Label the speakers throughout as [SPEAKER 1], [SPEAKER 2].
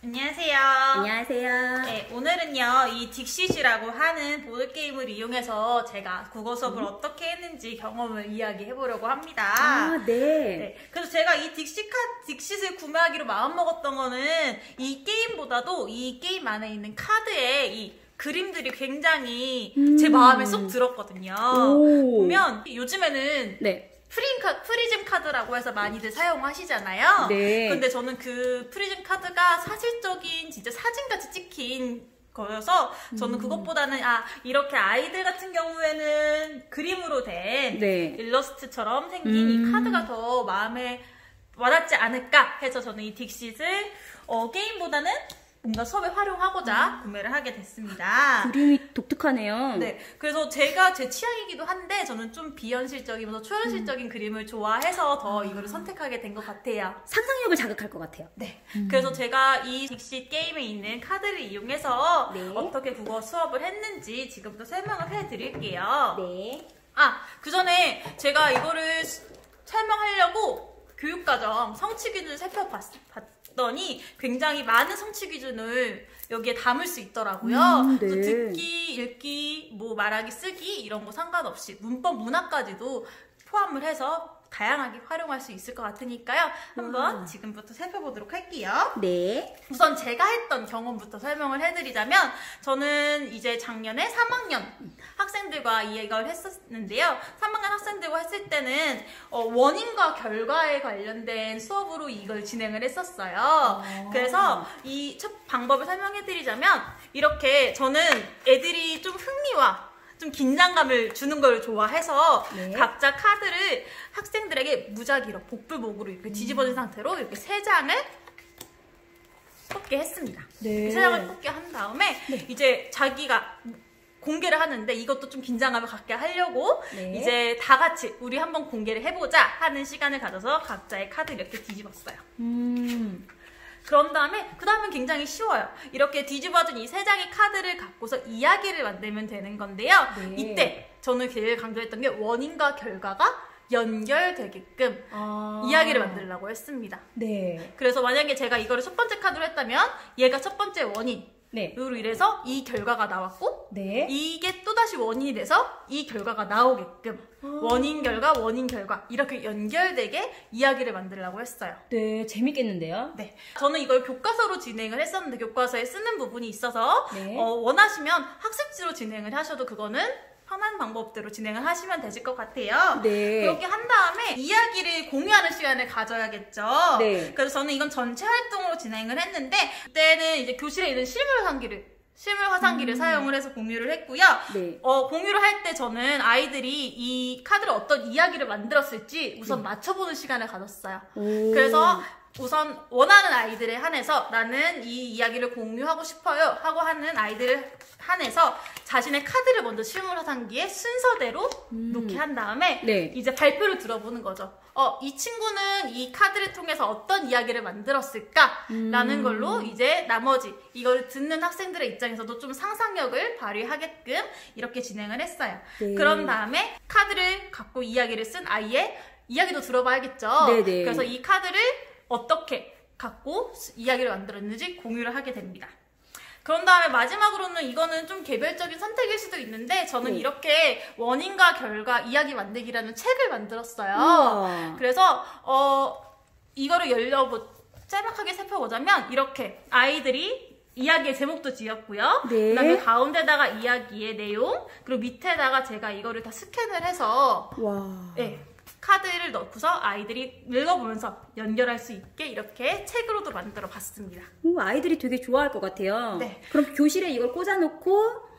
[SPEAKER 1] 안녕하세요.
[SPEAKER 2] 안녕하세요.
[SPEAKER 1] 네, 오늘은요, 이 딕시시라고 하는 보드게임을 이용해서 제가 국어 수업을 어떻게 했는지 경험을 이야기해보려고 합니다.
[SPEAKER 2] 아, 네.
[SPEAKER 1] 그래서 제가 이 딕시스를 구매하기로 마음먹었던 거는 이 게임보다도 이 게임 안에 있는 카드의 이 그림들이 굉장히 제 마음에 쏙 들었거든요. 보면 요즘에는
[SPEAKER 2] 네.
[SPEAKER 1] 프리즘 카드라고 해서 많이들 사용하시잖아요.
[SPEAKER 2] 네.
[SPEAKER 1] 근데 저는 그 프리즘 카드가 사실적인 진짜 사진같이 찍힌 거여서 저는 그것보다는 이렇게 아이들 같은 경우에는 그림으로 된
[SPEAKER 2] 네.
[SPEAKER 1] 일러스트처럼 생긴 이 카드가 더 마음에 와닿지 않을까 해서 저는 이 딕시를 게임보다는 뭔가 수업에 활용하고자 구매를 하게 됐습니다.
[SPEAKER 2] 그림이 독특하네요.
[SPEAKER 1] 네, 그래서 제가 제 취향이기도 한데 저는 좀 비현실적이면서 초현실적인 그림을 좋아해서 더 이거를 선택하게 된 것 같아요.
[SPEAKER 2] 상상력을 자극할 것 같아요.
[SPEAKER 1] 네, 그래서 제가 이 딕시 게임에 있는 카드를 이용해서
[SPEAKER 2] 네.
[SPEAKER 1] 어떻게 국어 수업을 했는지 지금부터 설명을 해드릴게요.
[SPEAKER 2] 네.
[SPEAKER 1] 그 전에 제가 이거를 설명하려고 교육과정 성취 기준을 살펴봤더니 굉장히 많은 성취 기준을 여기에 담을 수 있더라고요.
[SPEAKER 2] 네.
[SPEAKER 1] 그래서 듣기, 읽기, 뭐 말하기, 쓰기 이런 거 상관없이 문법, 문학까지도 포함을 해서 다양하게 활용할 수 있을 것 같으니까요. 한번 지금부터 살펴보도록 할게요.
[SPEAKER 2] 네.
[SPEAKER 1] 우선 제가 했던 경험부터 설명을 해드리자면 저는 이제 작년에 3학년 학생들과 이걸 했었는데요. 3학년 학생들과 했을 때는 원인과 결과에 관련된 수업으로 이걸 진행을 했었어요. 그래서 이 첫 방법을 설명해드리자면 이렇게 저는 애들이 좀 흥미와 좀 긴장감을 주는 걸 좋아해서
[SPEAKER 2] 네.
[SPEAKER 1] 각자 카드를 학생들에게 무작위로 복불복으로 이렇게 뒤집어진 상태로 이렇게 3장을 뽑게 했습니다.
[SPEAKER 2] 네.
[SPEAKER 1] 3장을 뽑게 한 다음에 이제 자기가 공개를 하는데 이것도 좀 긴장감을 갖게 하려고 이제 다 같이 우리 한번 공개를 해보자 하는 시간을 가져서 각자의 카드를 이렇게 뒤집었어요. 그런 다음에 그 다음은 굉장히 쉬워요. 이렇게 뒤집어진 이 3장의 카드를 갖고서 이야기를 만들면 되는 건데요.
[SPEAKER 2] 네.
[SPEAKER 1] 이때 저는 제일 강조했던 게 원인과 결과가 연결되게끔 이야기를 만들려고 했습니다.
[SPEAKER 2] 네.
[SPEAKER 1] 그래서 만약에 제가 이거를 첫 번째 카드로 했다면 얘가 첫 번째 원인 으로 인해서 이 결과가 나왔고 이게 또다시 원인이 돼서 이 결과가 나오게끔 원인 결과 이렇게 연결되게 이야기를 만들려고 했어요.
[SPEAKER 2] 네, 재밌겠는데요?
[SPEAKER 1] 네, 저는 이걸 교과서로 진행을 했었는데 교과서에 쓰는 부분이 있어서 원하시면 학습지로 진행을 하셔도 그거는 편한 방법대로 진행을 하시면 되실 것 같아요.
[SPEAKER 2] 네.
[SPEAKER 1] 그렇게 한 다음에 이야기를 공유하는 시간을 가져야겠죠.
[SPEAKER 2] 네.
[SPEAKER 1] 그래서 저는 이건 전체 활동으로 진행을 했는데 그때는 이제 교실에 있는 실물 화상기를 사용을 해서 공유를 했고요.
[SPEAKER 2] 네.
[SPEAKER 1] 공유를 할 때 저는 아이들이 이 카드를 어떤 이야기를 만들었을지 우선 맞춰보는 시간을 가졌어요. 그래서 우선 원하는 아이들에 한해서 나는 이 이야기를 공유하고 싶어요 하고 하는 아이들을 한해서 자신의 카드를 먼저 실물 화상기에 순서대로 놓게 한 다음에 이제 발표를 들어보는 거죠. 이 친구는 이 카드를 통해서 어떤 이야기를 만들었을까? 라는 걸로 이제 나머지 이걸 듣는 학생들의 입장에서도 좀 상상력을 발휘하게끔 이렇게 진행을 했어요. 그런 다음에 카드를 갖고 이야기를 쓴 아이의 이야기도 들어봐야겠죠. 그래서 이 카드를 어떻게 갖고 이야기를 만들었는지 공유를 하게 됩니다. 그런 다음에 마지막으로는 이거는 좀 개별적인 선택일 수도 있는데 저는 이렇게 원인과 결과 이야기 만들기라는 책을 만들었어요. 그래서 이거를 짤막하게 살펴보자면 이렇게 아이들이 이야기의 제목도 지었고요. 그다음에 가운데다가 이야기의 내용, 그리고 밑에다가 제가 이거를 다 스캔을 해서 카드를 넣고서 아이들이 읽어보면서 연결할 수 있게 이렇게 책으로도 만들어 봤습니다.
[SPEAKER 2] 아이들이 되게 좋아할 것 같아요.
[SPEAKER 1] 네.
[SPEAKER 2] 그럼 교실에 이걸 꽂아놓고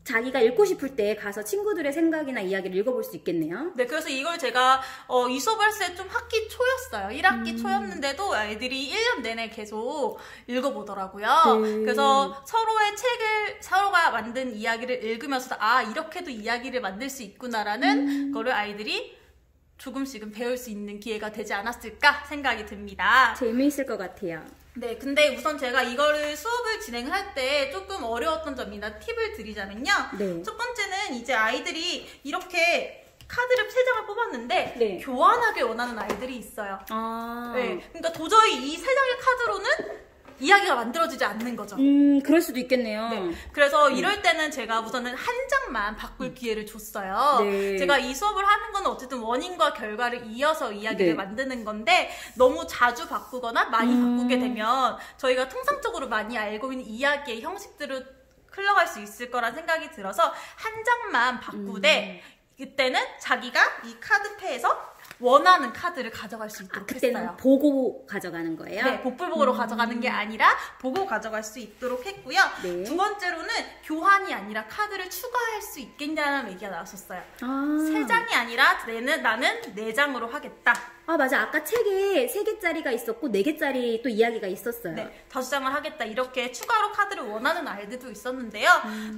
[SPEAKER 2] 자기가 읽고 싶을 때 가서 친구들의 생각이나 이야기를 읽어볼 수 있겠네요.
[SPEAKER 1] 네, 그래서 이걸 제가 이 수업을 했을 때 좀 학기 초였어요. 1학기 초였는데도 아이들이 1년 내내 계속 읽어보더라고요. 그래서 서로가 만든 이야기를 읽으면서 이렇게도 이야기를 만들 수 있구나라는 거를 아이들이 조금씩은 배울 수 있는 기회가 되지 않았을까 생각이 듭니다.
[SPEAKER 2] 재미있을 것 같아요.
[SPEAKER 1] 네, 근데 우선 제가 이거를 수업을 진행할 때 조금 어려웠던 점이나 팁을 드리자면요. 첫 번째는 이제 아이들이 이렇게 카드를 3장을 뽑았는데 교환하길 원하는 아이들이 있어요. 그러니까 도저히 이 3장의 카드로는 이야기가 만들어지지 않는 거죠.
[SPEAKER 2] 그럴 수도 있겠네요.
[SPEAKER 1] 네. 그래서 이럴 때는 제가 우선은 한 장만 바꿀 기회를 줬어요.
[SPEAKER 2] 네.
[SPEAKER 1] 제가 이 수업을 하는 건 어쨌든 원인과 결과를 이어서 이야기를 만드는 건데 너무 자주 바꾸거나 많이 바꾸게 되면 저희가 통상적으로 많이 알고 있는 이야기의 형식대로 흘러갈 수 있을 거란 생각이 들어서 한 장만 바꾸되 그때는 자기가 이 카드패에서 원하는 카드를 가져갈 수 있도록
[SPEAKER 2] 그때는
[SPEAKER 1] 했어요.
[SPEAKER 2] 보고 가져가는 거예요?
[SPEAKER 1] 네, 복불복으로 가져가는 게 아니라 보고 가져갈 수 있도록 했고요.
[SPEAKER 2] 네.
[SPEAKER 1] 두 번째로는 교환이 아니라 카드를 추가할 수 있겠냐는 얘기가 나왔었어요. 세 장이 아니라 나는 4장으로 하겠다.
[SPEAKER 2] 맞아. 아까 책에 3개짜리가 있었고 4개짜리 또 이야기가 있었어요.
[SPEAKER 1] 네, 5장을 하겠다. 이렇게 추가로 카드를 원하는 아이들도 있었는데요.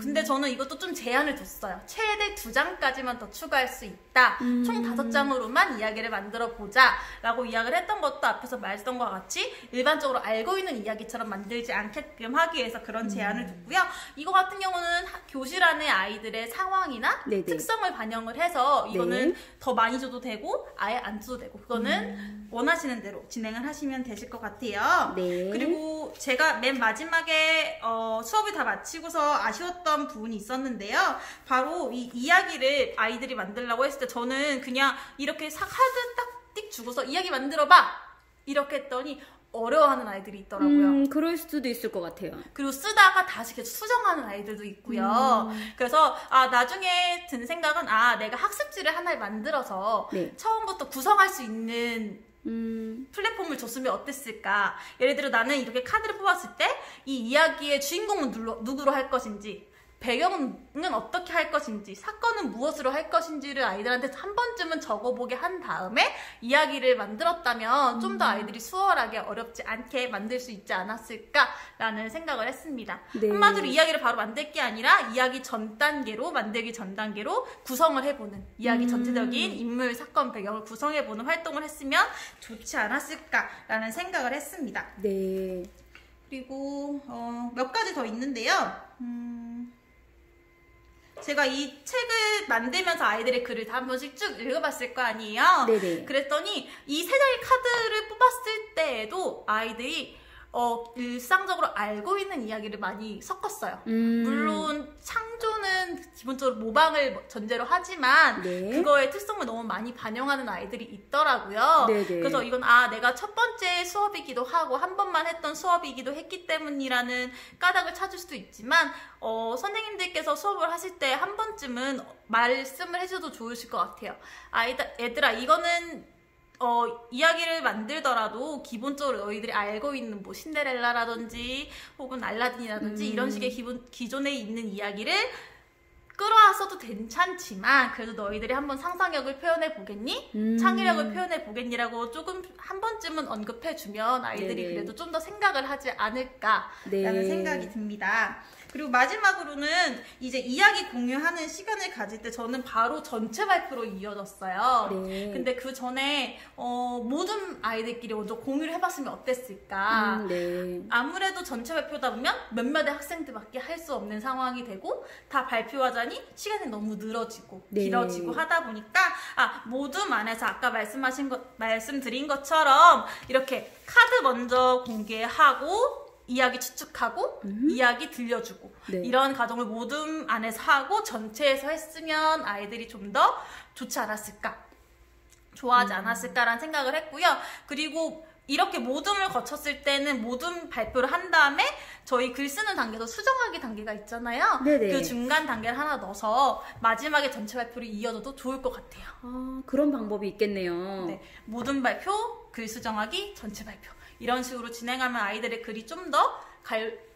[SPEAKER 1] 근데 저는 이것도 좀 제한을 뒀어요. 최대 2장까지만 더 추가할 수 있다. 총 5장으로만 이야기를 만들어 보자 라고 이야기를 했던 것도 앞에서 말했던 것과 같이 일반적으로 알고 있는 이야기처럼 만들지 않게끔 하기 위해서 그런 제한을 뒀고요. 이거 같은 경우는 교실 안의 아이들의 상황이나
[SPEAKER 2] 네네.
[SPEAKER 1] 특성을 반영을 해서 이거는 더 많이 줘도 되고 아예 안 줘도 되고 그거는 원하시는 대로 진행을 하시면 되실 것 같아요.
[SPEAKER 2] 네.
[SPEAKER 1] 그리고 제가 맨 마지막에 수업을 다 마치고서 아쉬웠던 부분이 있었는데요. 바로 이 이야기를 아이들이 만들려고 했을 때 저는 그냥 이렇게 카드 딱 띡 주고서 이야기 만들어봐! 이렇게 했더니 어려워하는 아이들이 있더라고요.
[SPEAKER 2] 그럴 수도 있을 것 같아요.
[SPEAKER 1] 그리고 쓰다가 다시 계속 수정하는 아이들도 있고요. 그래서 나중에 든 생각은 내가 학습지를 하나를 만들어서 처음부터 구성할 수 있는 플랫폼을 줬으면 어땠을까. 예를 들어 나는 이렇게 카드를 뽑았을 때 이 이야기의 주인공은 누구로 할 것인지, 배경은 어떻게 할 것인지, 사건은 무엇으로 할 것인지를 아이들한테 한 번쯤은 적어보게 한 다음에 이야기를 만들었다면 좀 더 아이들이 수월하게 어렵지 않게 만들 수 있지 않았을까라는 생각을 했습니다.
[SPEAKER 2] 네.
[SPEAKER 1] 한마디로 이야기를 바로 만들 게 아니라 이야기 전 단계로, 만들기 전 단계로 구성을 해보는, 이야기 전체적인 인물, 사건, 배경을 구성해보는 활동을 했으면 좋지 않았을까라는 생각을 했습니다.
[SPEAKER 2] 네.
[SPEAKER 1] 그리고 몇 가지 더 있는데요. 제가 이 책을 만들면서 아이들의 글을 다 한 번씩 쭉 읽어봤을 거 아니에요.
[SPEAKER 2] 네네.
[SPEAKER 1] 그랬더니 이 3장의 카드를 뽑았을 때에도 아이들이 일상적으로 알고 있는 이야기를 많이 섞었어요. 물론 창조는 기본적으로 모방을 전제로 하지만 그거의 특성을 너무 많이 반영하는 아이들이 있더라고요.
[SPEAKER 2] 네네.
[SPEAKER 1] 그래서 이건 내가 첫 번째 수업이기도 하고 한 번만 했던 수업이기도 했기 때문이라는 까닭을 찾을 수도 있지만 선생님들께서 수업을 하실 때 한 번쯤은 말씀을 해줘도 좋으실 것 같아요. 얘들아 이거는 이야기를 만들더라도 기본적으로 너희들이 알고 있는 뭐 신데렐라라든지 혹은 알라딘이라든지 이런 식의 기존에 있는 이야기를 끌어왔어도 괜찮지만 그래도 너희들이 한번 상상력을 표현해 보겠니? 창의력을 표현해 보겠니라고 조금 한 번쯤은 언급해주면 아이들이 그래도 좀 더 생각을 하지 않을까라는 생각이 듭니다. 그리고 마지막으로는 이제 이야기 공유하는 시간을 가질 때 저는 바로 전체 발표로 이어졌어요. 근데 그 전에 모든 아이들끼리 먼저 공유를 해봤으면 어땠을까. 아무래도 전체 발표다 보면 몇몇의 학생들밖에 할 수 없는 상황이 되고 다 발표하자니 시간이 너무 늘어지고 길어지고 하다 보니까 모둠 안에서 아까 말씀드린 것처럼 이렇게 카드 먼저 공개하고 이야기 추측하고 이야기 들려주고 이런 과정을 모둠 안에서 하고 전체에서 했으면 아이들이 좀 더 좋지 않았을까, 좋아하지 않았을까라는 생각을 했고요. 그리고 이렇게 모둠을 거쳤을 때는 모둠 발표를 한 다음에 저희 글 쓰는 단계에서 수정하기 단계가 있잖아요. 그 중간 단계를 하나 넣어서 마지막에 전체 발표를 이어져도 좋을 것 같아요.
[SPEAKER 2] 그런 방법이 있겠네요.
[SPEAKER 1] 모둠 발표, 글 수정하기, 전체 발표 이런 식으로 진행하면 아이들의 글이 좀 더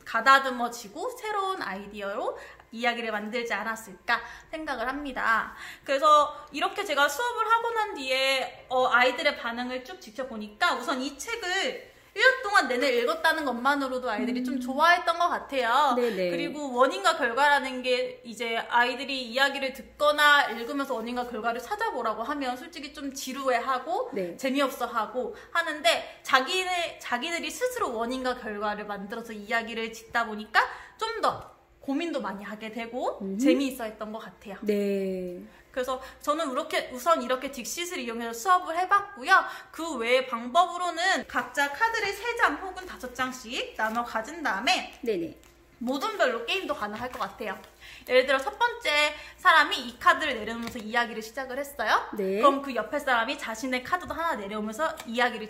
[SPEAKER 1] 가다듬어지고 새로운 아이디어로 이야기를 만들지 않았을까 생각을 합니다. 그래서 이렇게 제가 수업을 하고 난 뒤에 아이들의 반응을 쭉 지켜보니까 우선 이 책을 1년 동안 내내 읽었다는 것만으로도 아이들이 좀 좋아했던 것 같아요. 그리고 원인과 결과라는 게 이제 아이들이 이야기를 듣거나 읽으면서 원인과 결과를 찾아보라고 하면 솔직히 좀 지루해하고 재미없어하고 하는데 자기들이 스스로 원인과 결과를 만들어서 이야기를 짓다 보니까 좀 더 고민도 많이 하게 되고 재미있어 했던 것 같아요.
[SPEAKER 2] 네.
[SPEAKER 1] 그래서 저는 우선 이렇게 딕싯을 이용해서 수업을 해봤고요. 그 외의 방법으로는 각자 카드를 3장 혹은 5장씩 나눠 가진 다음에
[SPEAKER 2] 네네.
[SPEAKER 1] 모둠별로 게임도 가능할 것 같아요. 예를 들어 첫 번째 사람이 이 카드를 내려놓으면서 이야기를 시작을 했어요.
[SPEAKER 2] 네.
[SPEAKER 1] 그럼 그 옆에 사람이 자신의 카드도 하나 내려오면서 이야기를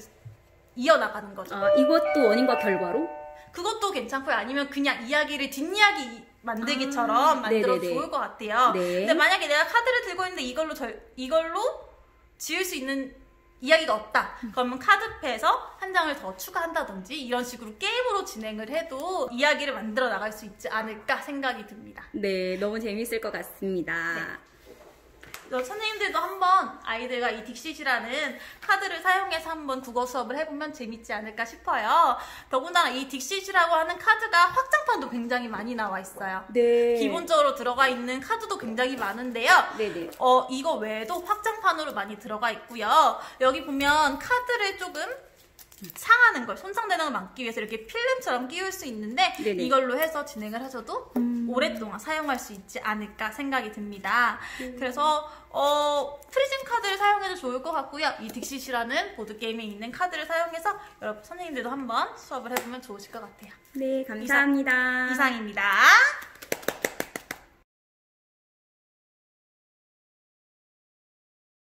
[SPEAKER 1] 이어나가는 거죠.
[SPEAKER 2] 이것도 원인과 결과로?
[SPEAKER 1] 그것도 괜찮고요. 아니면 그냥 이야기를 뒷이야기 만들기처럼 만들어도
[SPEAKER 2] 네네네.
[SPEAKER 1] 좋을 것 같아요.
[SPEAKER 2] 네.
[SPEAKER 1] 근데 만약에 내가 카드를 들고 있는데 이걸로 지을 수 있는 이야기가 없다. 그러면 카드패에서 한 장을 더 추가한다든지 이런 식으로 게임으로 진행을 해도 이야기를 만들어 나갈 수 있지 않을까 생각이 듭니다.
[SPEAKER 2] 네, 너무 재밌을 것 같습니다.
[SPEAKER 1] 네. 선생님들도 한번 아이들과 이 딕싯이라는 카드를 사용해서 한번 국어 수업을 해보면 재밌지 않을까 싶어요. 더군다나 이 딕싯이라고 하는 카드가 확장판도 굉장히 많이 나와 있어요.
[SPEAKER 2] 네.
[SPEAKER 1] 기본적으로 들어가 있는 카드도 굉장히 많은데요.
[SPEAKER 2] 네네.
[SPEAKER 1] 이거 외에도 확장판으로 많이 들어가 있고요. 여기 보면 카드를 조금 상하는 걸, 손상되는 걸 막기 위해서 이렇게 필름처럼 끼울 수 있는데
[SPEAKER 2] 네네.
[SPEAKER 1] 이걸로 해서 진행을 하셔도 오랫동안 사용할 수 있지 않을까 생각이 듭니다. 그래서 프리즘 카드를 사용해도 좋을 것 같고요. 이 딕싯이라는 보드게임에 있는 카드를 사용해서 여러분 선생님들도 한번 수업을 해보면 좋으실 것 같아요.
[SPEAKER 2] 네, 감사합니다.
[SPEAKER 1] 이상입니다.